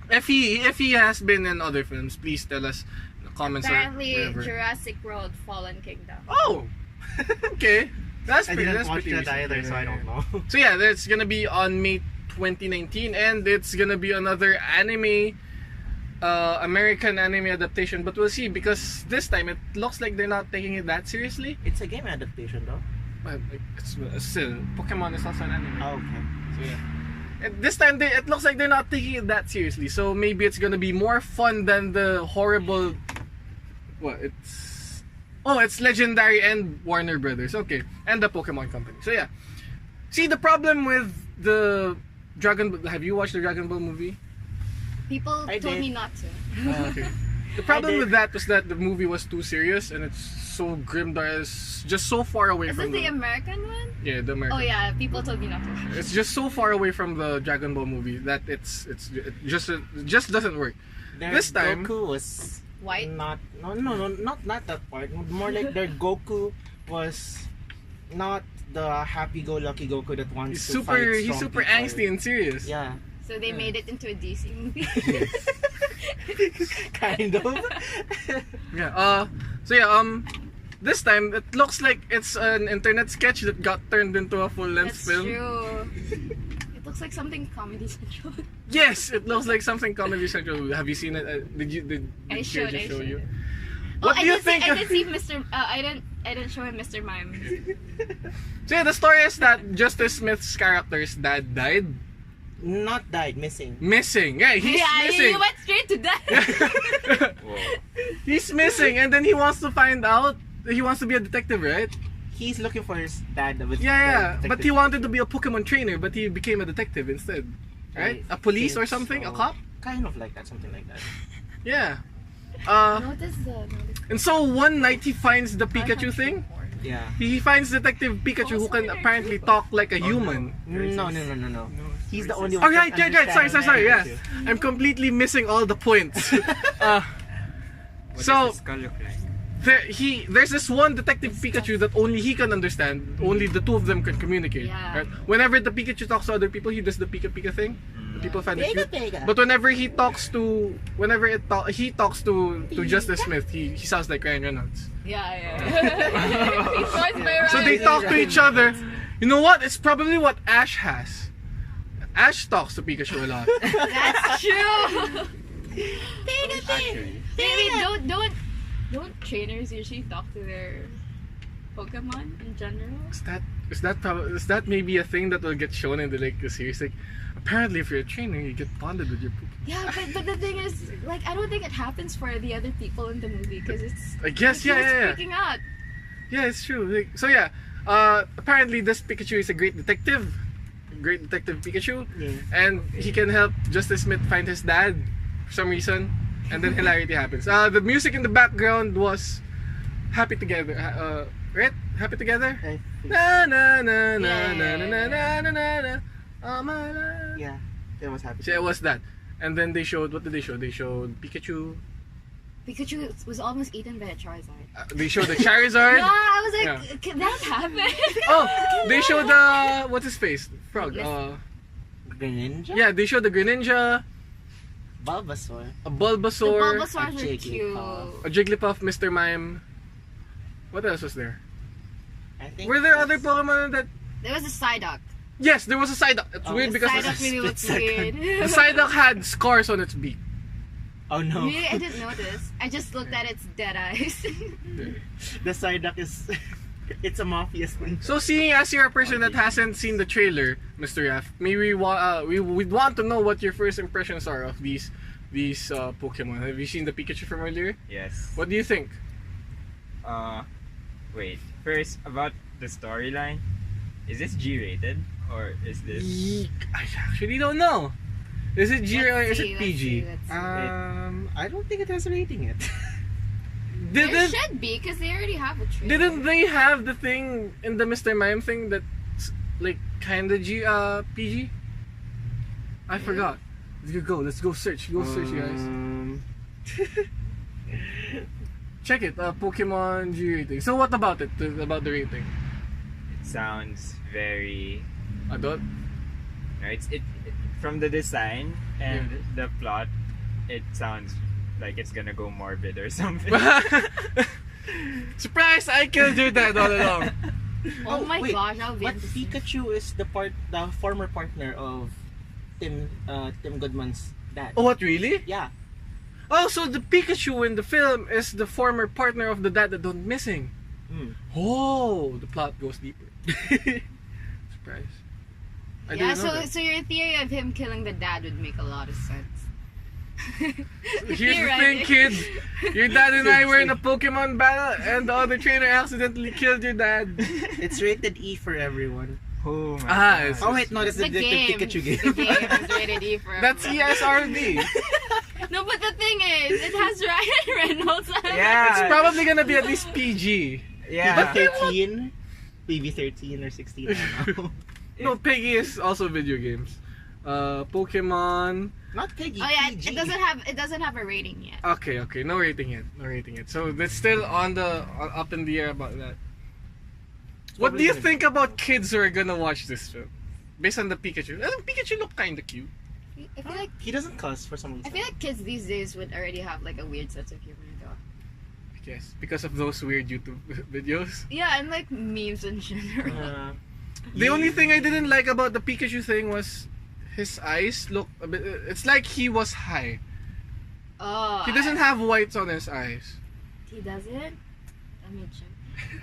If he has been in other films, please tell us in the comments. Apparently, or whatever. Jurassic World: Fallen Kingdom. Oh, okay. That's I pretty. didn't That's watch pretty that recent. either, so I don't know. So yeah, that's gonna be on May 2019, and it's gonna be another anime, American anime adaptation. But we'll see, because this time it looks like they're not taking it that seriously. It's a game adaptation, though. But it's still Pokemon is also an anime. Oh, okay. So yeah. And this time it looks like they're not taking it that seriously. So maybe it's gonna be more fun than the horrible. What it's Legendary and Warner Brothers. Okay, and the Pokemon Company. So yeah. See, the problem with the Dragon Ball. Have you watched the Dragon Ball movie? People I told did. me not to. Oh, okay. The problem did. with that was that the movie was too serious and it's so grim that it's just so far away Is from this the American one? yeah, the American. Oh yeah, people told me not to. It's just so far away from the Dragon Ball movie that it just doesn't work. Their This time- Goku was White? not not that part. More like their Goku was not the happy-go-lucky Goku that wants to fight He's strong super people. angsty and serious. Yeah, So they made it into a DC movie. kind of. Yeah. So yeah. This time it looks like it's an internet sketch that got turned into a full-length That's film. true. It looks like something Comedy Central. Yes, it looks like something Comedy Central. Have you seen it? Did I showed. Kyoji show you? Oh, What do you think? I didn't see Mr. I didn't show him Mr. Mime. So yeah, the story is that Justice Smith's character's dad died. Not died, missing. Missing. Yeah, he's missing. you went straight to that. He's missing, and then he wants to find out. He wants to be a detective, right? He's looking for his dad. With Yeah. the But he wanted to be a Pokemon trainer, but he became a detective instead. Right? A police or something? A cop? Kind of like that, something like that. Yeah. Notice And so one night he finds the Pikachu thing. Yeah. He finds Detective Pikachu who can apparently talk like a human. No. He's the only Oh one. right. Sorry. Yeah, Pikachu. I'm completely missing all the points. What So- does the skull look like? There's this one Detective Pikachu that only he can understand. Only the two of them can communicate. Yeah. Right? Whenever the Pikachu talks to other people, he does the Pika Pika thing. And people find it cute. Pega. But whenever he talks to, he talks to Justice Smith, he sounds like Ryan Reynolds. Yeah. He's voiced by So they Ryan. talk to each other. You know what? It's probably what Ash has. Ash talks to Pikachu a lot. That's true. Actually. Maybe don't trainers usually talk to their Pokemon in general? Is that maybe a thing that will get shown in the series? Like, apparently, if you're a trainer, you get bonded with your Pokemon. Yeah, but the thing is, like, I don't think it happens for the other people in the movie because it's. I guess, it's yeah. freaking out. Yeah, it's true. Like, so yeah, apparently this Pikachu is a great detective Pikachu, Yeah. and he can help Justice Smith find his dad for some reason, and then hilarity happens. The music in the background was Happy Together, right? Happy Together. I think- Na na na na Yeah. na na na na na na. Oh my life. Yeah, it was happy. So it was that, and then they showed, what did they show? They showed Pikachu. Pikachu was almost eaten by a Charizard. They showed the Charizard. Yeah, I was like, Yeah. can that happen? Oh, they showed what's his face? Frog. Greninja? Yeah, they showed the Greninja, Bulbasaur. a The Bulbasaur, Bulbasaurs a are cute. Jigglypuff. a Jigglypuff, Mr. Mime. What else was there? I think Were there other that's- Pokemon that? There was a Psyduck. Yes, there was a Psyduck. It's Oh, weird The because Psyduck really split looked second. weird. the Psyduck had scars on its beak. Oh no. Really? I didn't notice. I just looked at its dead eyes. The Psyduck is... it's a mafia thing. So seeing as you're a person that hasn't seen the trailer, Mr. Yaf, maybe we'd want to know what your first impressions are of these Pokemon. Have you seen the Pikachu from earlier? Yes. What do you think? Wait. First, about the storyline. Is this G-rated? Or is this... I actually don't know. Is it G or Let's is see, it let's PG? see, let's see. I don't think it has a rating yet. There Didn't should be, because they already have a trailer. didn't they have the thing in the Mr. Mime thing that's like kinda PG? I forgot. Let's go search. Go search, guys. check it. Pokemon G rating. So what about it? About the rating? It sounds very. Adult? No, it from the design and the plot, it sounds like it's gonna go morbid or something. Surprise! I killed your dad all along. Oh my wait, gosh, I'll be but interested. Pikachu is the former partner of Tim Goodman's dad. Oh, what, really? Yeah. Oh, so the Pikachu in the film is the former partner of the dad that went missing. Mm. Oh, the plot goes deeper. Surprise. I Yeah, didn't know that. so your theory of him killing the dad would make a lot of sense. Here's the thing, kids. Your dad and I were in a Pokemon battle, and the other trainer accidentally killed your dad. It's rated E for everyone. Oh my Ah, god. it's- Oh wait, no, that's the The game. Pikachu game. The game is rated E for That's everyone. ESRB. No, but the thing is, it has Ryan Reynolds on it. Yeah. It's probably gonna be at least PG. Yeah. But 13, maybe 13 or 16. I don't know. No, Peggy is also video games. Pokemon. Not Peggy. Oh yeah, PG. it doesn't have a rating yet. Okay, no rating yet. So that's still on the up in the air about that. What do you think about kids who are gonna watch this film? Based on the Pikachu. Pikachu look kinda cute. I feel like He doesn't cuss for some reason. I feel like kids these days would already have like a weird sense of humor though. I guess. Because of those weird YouTube videos. Yeah, and like memes in general. The only thing I didn't like about the Pikachu thing was his eyes look a bit. It's like he was high. Oh, He doesn't have whites on his eyes. He doesn't. Let me check.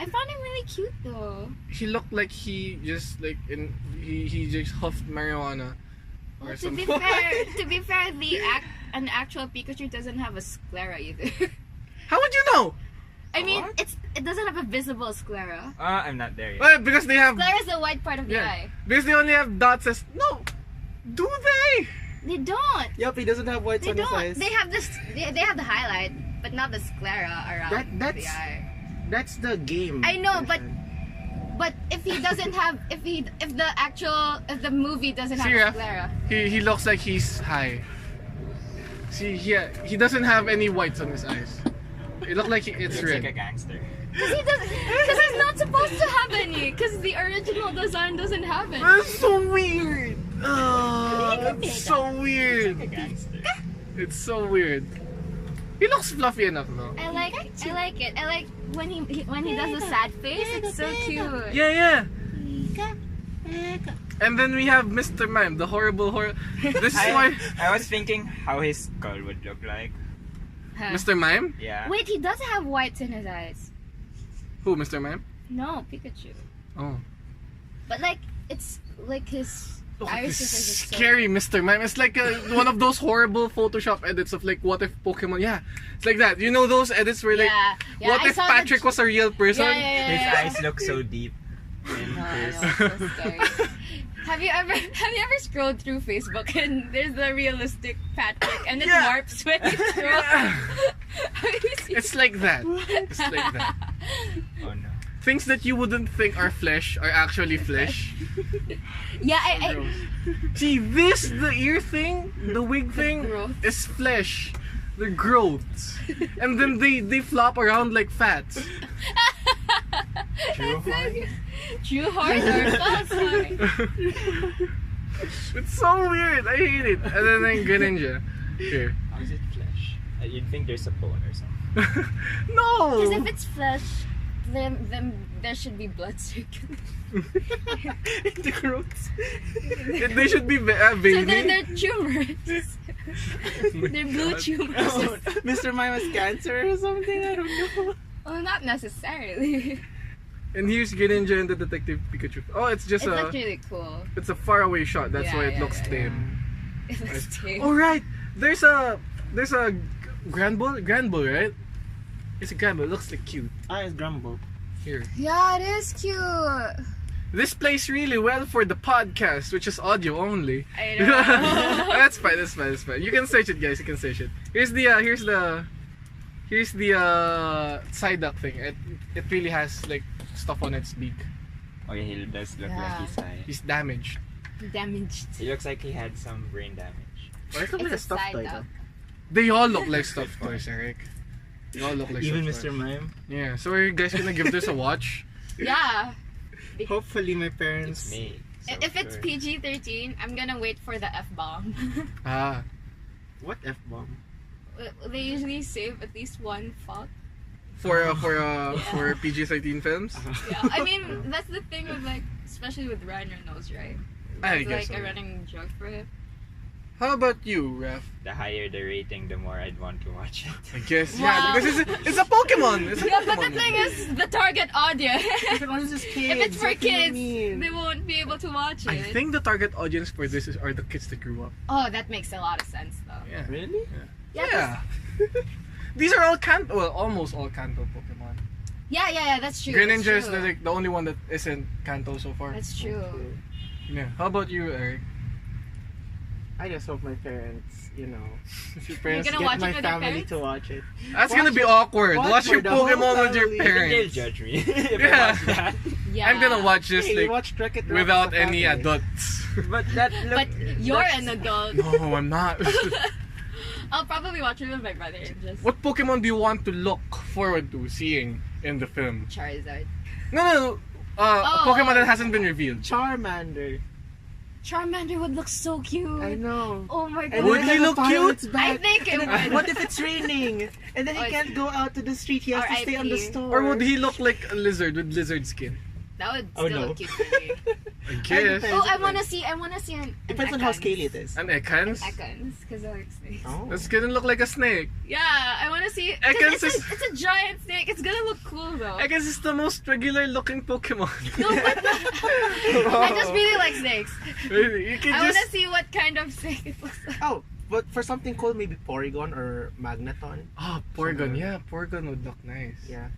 I found him really cute though. He looked like he just like he just huffed marijuana or Well, something. to be fair, an actual Pikachu doesn't have a sclera either. How would you know? I mean, What? it doesn't have a visible sclera. I'm not there yet. Well, because they have Sclera is the white part of the Yeah. eye. because they only have dots as no. Do they? They don't. Yup, he doesn't have whites They on his don't. eyes. They have this. They have the highlight, but not the sclera around That's- the eye. That's the game. I know, but- version. But if he doesn't have, if the movie doesn't have See, a sclera, He looks like he's high. See, he doesn't have any whites on his eyes. It looked like it's Looks red. like a gangster. because he's not supposed to have any, because the original design doesn't have it. That's so weird. It's so weird. A gangster. It's so weird. He looks fluffy enough though. I like it. I like when he does a sad face. It's so cute. Yeah. And then we have Mr. Mime, the horrible This is why I was thinking how his skull would look like. Huh. Mr. Mime? Yeah. Wait, he does have whites in his eyes. Who, Mr. Mime? No, Pikachu. Oh. But like, it's like his Look at iris this is just so- scary Mr. Mime. It's like one of those horrible Photoshop edits of like what if Pokemon. Yeah, it's like that. You know those edits where like Yeah, what I if saw Patrick was a real person? Yeah. His eyes look so deep. And No, I his- know, it's so scary. Have you ever scrolled through Facebook and there's the realistic Patrick and it Yeah. warps when you scroll? Yeah. Have you seen It's like that. It's like that. Oh no. Things that you wouldn't think are flesh are actually flesh. Yeah, I See, the ear thing, the wig thing, growth. is flesh. The growths. And then they flop around like fats. True. True heart or false heart? It's so weird. I hate it. And then Greninja. Here. How is it flesh? You'd think there's a bone or something. No! Because if it's flesh, then there should be blood circulating. the growths. They should be So veiny. they're tumors. They're blue tumors. Oh, Mr. Mime has cancer or something? I don't know. Well, not necessarily. And here's Greninja and the Detective Pikachu. Oh, it's just It looks really cool. it's a faraway shot. That's Yeah, why it yeah, looks yeah, tame. It looks tame. Oh right, there's a Grand Bull, right? It's a Grand Bull. It looks like cute. It's Grumble. Here, Yeah, it is cute. this plays really well for the podcast, which is audio only. I know. That's fine. You can search it, guys. You can search it. Here's the Psyduck thing. It really has like stuff on its beak. Oh yeah, he does look Yeah. like he's high. He's damaged. Damaged. He looks like he had some brain damage. Why is it like a It's a stuffed side toy duck. though? They all look like stuffed toys, Eric. They all look like Even South Mr. Park. Mime. Yeah, so are you guys gonna give this a watch? Yeah. Hopefully my parents. It's me. So If it's sure. PG-13, I'm gonna wait for the F-bomb. Ah. What F-bomb? They usually save at least one fuck. For Yeah. PG-13 films? Yeah, I mean, that's the thing with like, especially with Ryan Reynolds, right? I It's guess like so. a running joke for him. How about you, Raf? The higher the rating, the more I'd want to watch it. I guess, Wow. yeah, because it's a Pokemon! It's a Yeah, Pokemon. but the thing is, the target audience. If If it's for kids, they won't be able to watch it. I think the target audience for this are the kids that grew up. Oh, that makes a lot of sense, though. Yeah. Really? Yeah. These are all Kanto, well, almost all Kanto Pokemon. Yeah, that's true. Greninja is that's true. the only one that isn't Kanto so far. That's true. Yeah. How about you, Eric? I just hope my parents, If your You're parents gonna get watch it my with your family parents? to watch it. That's watch gonna be it- awkward. watch Watch for your the whole Pokemon with your family. They'll parents. judge me if Yeah. I watch that. Yeah. I'm gonna watch this Hey, you like watch Wreck-It Ralph without as a any family. adults. But that But you're an adult. No, I'm not. I'll probably watch it with my brother and just What Pokemon do you want to look forward to seeing in the film? Charizard. No. A Pokemon that hasn't been revealed. Charmander. Charmander would look so cute. I know. Oh my god. And Would then he the look pilot's cute? back. I think it And then would. what if it's raining? And then he Oh, can't go out to the street. He has to stay on the R.I.P. store. Or would he look like a lizard with lizard skin? That would Oh, still no. look cute for me. I guess. depends. Oh, I wanna see an Depends on how scaly it is. An Ekans? Ekans, because I like snakes. Oh. That's gonna look like a snake. Yeah, I wanna see. Ekans It's, is- it's a giant snake. It's gonna look cool though. Ekans is the most regular looking Pokemon. No, but I just really like snakes. Really, you can I wanna just. see what kind of snake it looks like. Oh, but for something cool, maybe Porygon or Magneton. Oh, Porygon. Yeah, Porygon would look nice. Yeah.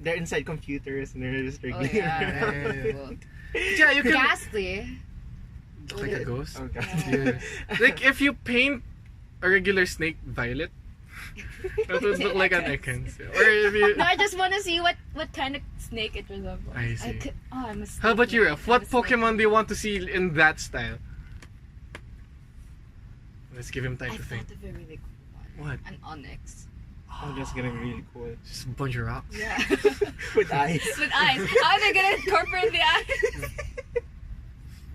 They're inside computers and they're just Oh regular. yeah. Yeah. Yeah, you can. Ghastly. Look like a ghost. Oh, God. Yeah. Like if you paint a regular snake violet, that would look like an Ekans. Or if you. No, I just wanna see what kind of snake it resembles. I see. I'm a snake. How about you, nerd. Ref? What I'm a snake Pokemon do you want to see in that style? Let's give him time I to think. thought of a really cool one. What? An onyx. I'm just gonna be really cool. Just a bunch of rocks. Yeah. With eyes. With eyes. How are they gonna incorporate the eyes?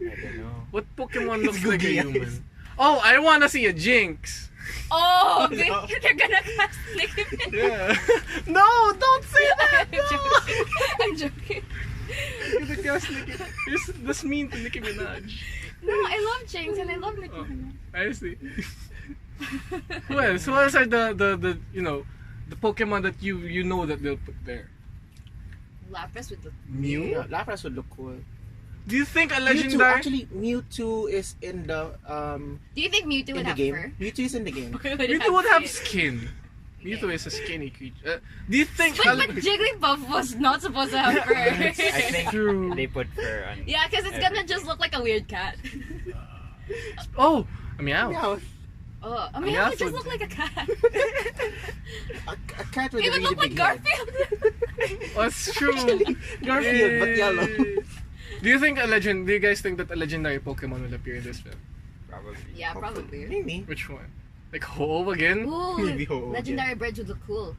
I don't know. What Pokemon It's looks like a googly eyes. human? Oh, I want to see a Jinx. Oh, No. they're gonna cast Nicki Minaj. Yeah. No, don't say that. I'm joking. That's mean to Nicki Minaj. No, I love Jinx and I love Nicki Oh. Minaj. I see. Who else? Who else are the the Pokemon that you know that they'll put there? Lapras with the. Mew? Yeah, Lapras would look cool. Do you think a Mewtwo, legendary? actually, Mewtwo is in the Do you think Mewtwo in would the have game. fur? Mewtwo is in the game. Mewtwo would have skin. skin. Mewtwo is a skinny creature. Do you think? But Jigglypuff was not supposed to have fur. I think True. they put fur on. Yeah, because it's gonna just look like a weird cat. Oh, a meow. Meow. Oh, I mean, Yeah, it would just so- look like a cat. A cat with It a would really look like big head. Garfield. That's true. Garfield, but yellow. Do you think do you guys think that a legendary Pokemon will appear in this film? Probably. Yeah, probably. Maybe. Which one? Like Ho again? Ooh, Maybe Ho-Oh legendary birds would look cool.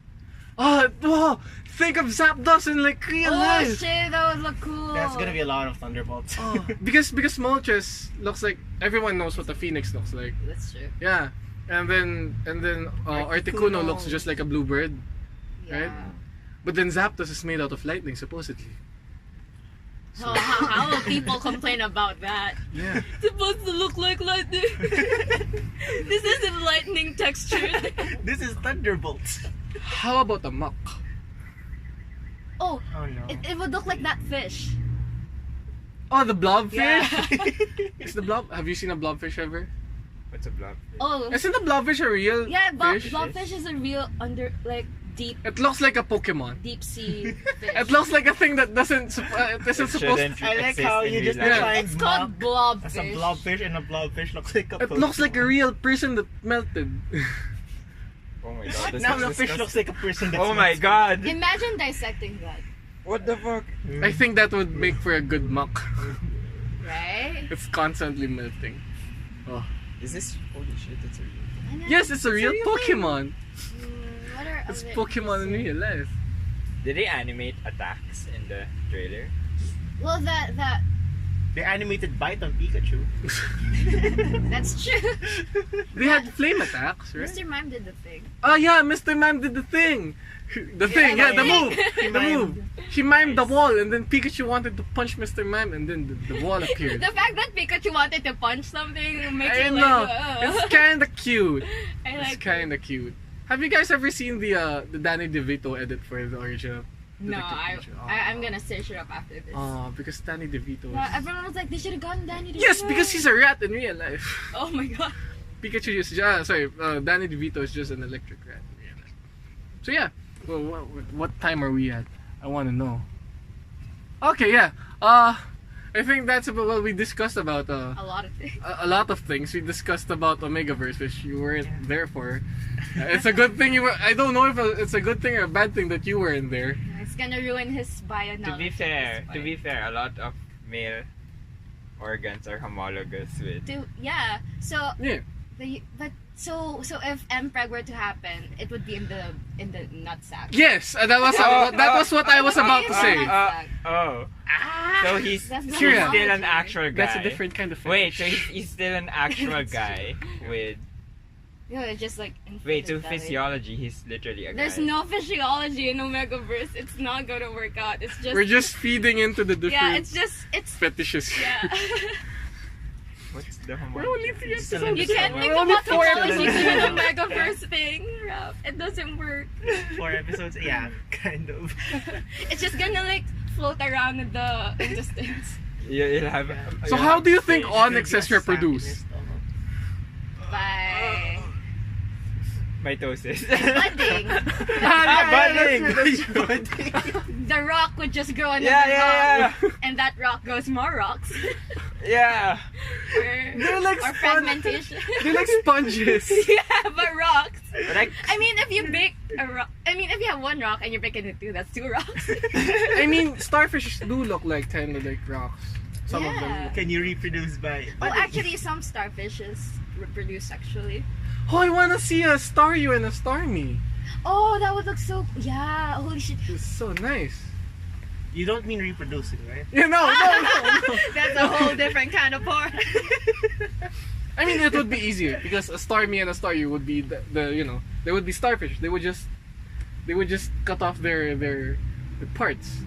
Oh, think of Zapdos in like real Oh life. shit, that would look cool. That's gonna be a lot of Thunderbolts. Oh, because Moltres looks like everyone knows what a phoenix looks like. That's true. Yeah, and then Articuno looks just like a blue bird, Yeah. Right? but then Zapdos is made out of lightning supposedly. Oh, how will people complain about that? Yeah. It's supposed to look like lightning. This isn't lightning textured. This is Thunderbolts. How about a Mach? Oh, Oh no. it would look like that fish. Oh, the blobfish. Yeah. Is the blob? Have you seen a blobfish ever? What's a blob? Oh, Isn't the blobfish a real yeah, fish? blobfish is a real It looks like a Pokemon. deep sea fish. It looks like a thing that doesn't it isn't supposed. Shouldn't I like exist how in you real just life. defined It's called blobfish. as a blobfish, and a blobfish looks like a It looks like a Pokemon. real person that melted. Oh my god. this Now is the fish disgusting. looks like a person that's Oh my god. Imagine dissecting that, What the fuck? I think that would make for a good Mach. right? It's constantly melting. Oh. Is this holy shit? It's a real. Yes, it's a real real Pokemon. What are It's Pokemon in real life. Did they animate attacks in the trailer? Well, that They animated bite on Pikachu. that's true. They had flame attacks, right? Mr. Mime did the thing. Oh yeah, Mr. Mime did the thing. The thing, yeah, the move. The move. She mimed the wall and then Pikachu wanted to punch Mr. Mime and then the wall appeared. The fact that Pikachu wanted to punch something makes I it know. like... It's kinda cute. I It's like kinda cute. Have you guys ever seen the Danny DeVito edit for the original? No, Detective Pikachu? I'm gonna search it up after this. Oh, because Danny DeVito Yeah, is... everyone was like, they should have gotten Danny DeVito. Yes, because he's a rat in real life. Oh my god. Pikachu is Danny DeVito is just an electric rat in real life. So yeah, well, what time are we at? I want to know. Okay, yeah. I think that's about what we discussed about. A lot of things. A lot of things. We discussed about Omegaverse, which you weren't there for. It's a good thing you were. I don't know if it's a good thing or a bad thing that you weren't there. It's gonna ruin his bio knowledge. To be fair, a lot of male organs are homologous with. Yeah. So Yeah. so if MPreg were to happen, it would be in the nutsack. Yes, that was what I was about to say. So he's That's still not an actual guy. That's a different kind of Wait, fetish. so he's still an actual guy with. Yeah, it's just like. Wait, so infinite belly. physiology, he's literally a guy. There's no physiology in Omegaverse. It's not gonna work out. It's just. We're just feeding into the different Yeah, it's. fetishes. Yeah. What's the We're only homologous? 3 episodes. You can't think We're only about 4 homology to episodes. an Omegaverse thing, Ralph. It doesn't work. 4 episodes? Yeah, kind of. It's just gonna like float around in the intestines. You'll have. So you'll how have do you think stage. Onyx is reproduced? By Mitosis. budding. Budding. The rock would just grow another Yeah. rock, and that rock grows more rocks. Yeah. They're like or fragmentation. They're like sponges. Yeah, but rocks. Like, I mean, if you bake a rock, if you have one rock and you break it into two, that's 2 rocks. I mean, starfish do look like kind of like rocks. Some of them. Can you reproduce by... Well, actually, some starfishes reproduce sexually. Oh, I want to see a star you and a star me. Oh, that would look so. Yeah, holy shit. It's so nice. You don't mean reproducing, right? Yeah, no. That's a whole different kind of porn. I mean, it would be easier because a star me and a star you would be the they would be starfish. They would just cut off their parts.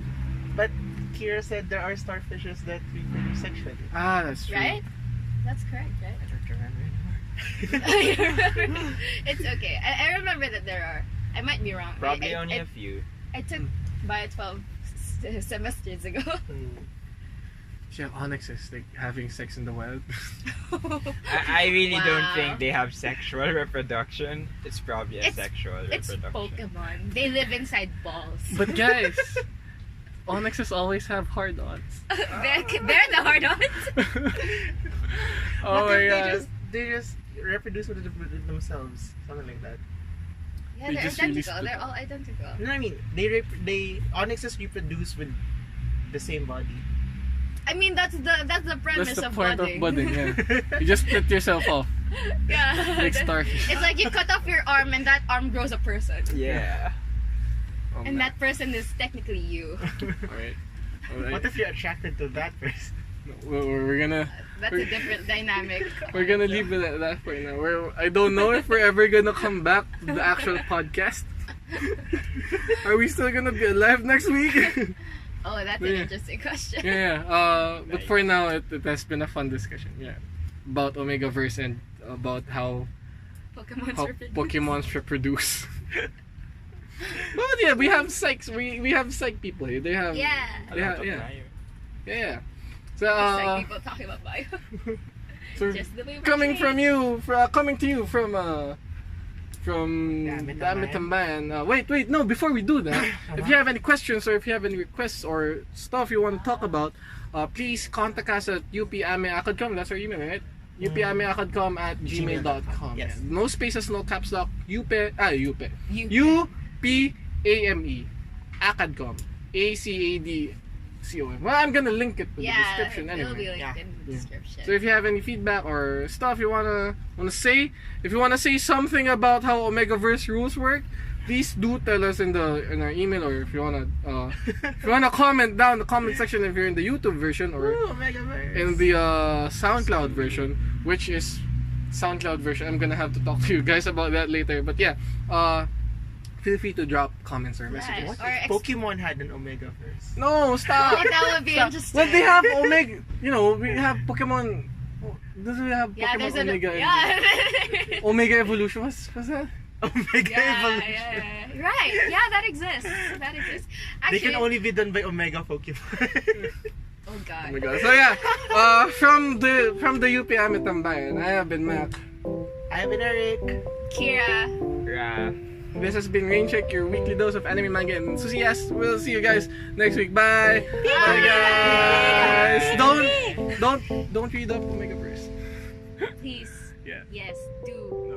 But Kira said there are starfishes that reproduce sexually. Ah, that's true. Right? That's correct, right? I don't remember anymore. It's okay. I remember that there are. I might be wrong. Probably only a few. I took Bio 12 semesters ago. Yeah, Onyx is like having sex in the wild. I really don't Wow. think they have sexual reproduction. It's probably a It's- sexual It's reproduction. Pokemon. They live inside balls. But guys, Onyxes always have hard-ons. they're the hard-ons. Oh What my if god. they just reproduce with themselves, something like that. Yeah, They they're just really identical. split They're up. all identical. No, I mean they Onyxes reproduce with the same body. I mean, that's the premise That's the of point budding. of budding, yeah. You just split yourself off. Yeah. Like starfish. It's like you cut off your arm and that arm grows a person. Yeah. Oh, And man. that person is technically you. Alright. What if you're attracted to that person? We're gonna That's a different dynamic. we're gonna leave it at that for now. I don't know if we're ever gonna come back to the actual podcast. Are we still gonna be alive next week? Oh, that's an Yeah. interesting question. Yeah. But for now, it has been a fun discussion. Yeah, about Omegaverse and about how Pokemons reproduce. But yeah, we have psychs. We have psych people here. They have. Yeah. Yeah. So It's like people talking about bio. so Just the way we're coming trained. coming to you from Damitambayan. Wait, no, before we do that, if you have any questions or if you have any requests or stuff you want to talk about, please contact us at upameacadcom. That's our email, right? upameacadcom@gmail.com. Yes. No spaces, no caps lock. UPAME. Acadcom. ACADCOM. Well, I'm gonna link it in the description it'll be anyway. linked in the Yeah. description. So if you have any feedback or stuff you wanna say, if you wanna say something about how Omegaverse rules work, please do tell us in our email, or if you wanna comment down in the comment section if you're in the YouTube version or Omegaverse. in the SoundCloud version, which is SoundCloud version. I'm gonna have to talk to you guys about that later. But yeah, feel free to drop comments or messages. Yes. What Or if Pokemon had an Omegaverse? No, stop. Oh, that would be interesting. Well, they have Omega. You know, we have Pokemon. Doesn't we have Yeah, Pokemon there's an Omega? yeah. Omega Evolution. What's that? Omega Evolution. Yeah. Right. Yeah, that exists. That exists. They Actually, can only be done by Omega Pokemon. oh god. Oh my God. So yeah, from the UPM Tambayan, I have been Mac. I've been Eric. Kira. Yeah. This has been RainCheck, your weekly dose of anime, manga, and enthusiasts. We'll see you guys next week. Bye. Bye, guys. Don't read up Omegaverse. Please. Yeah. Yes, do.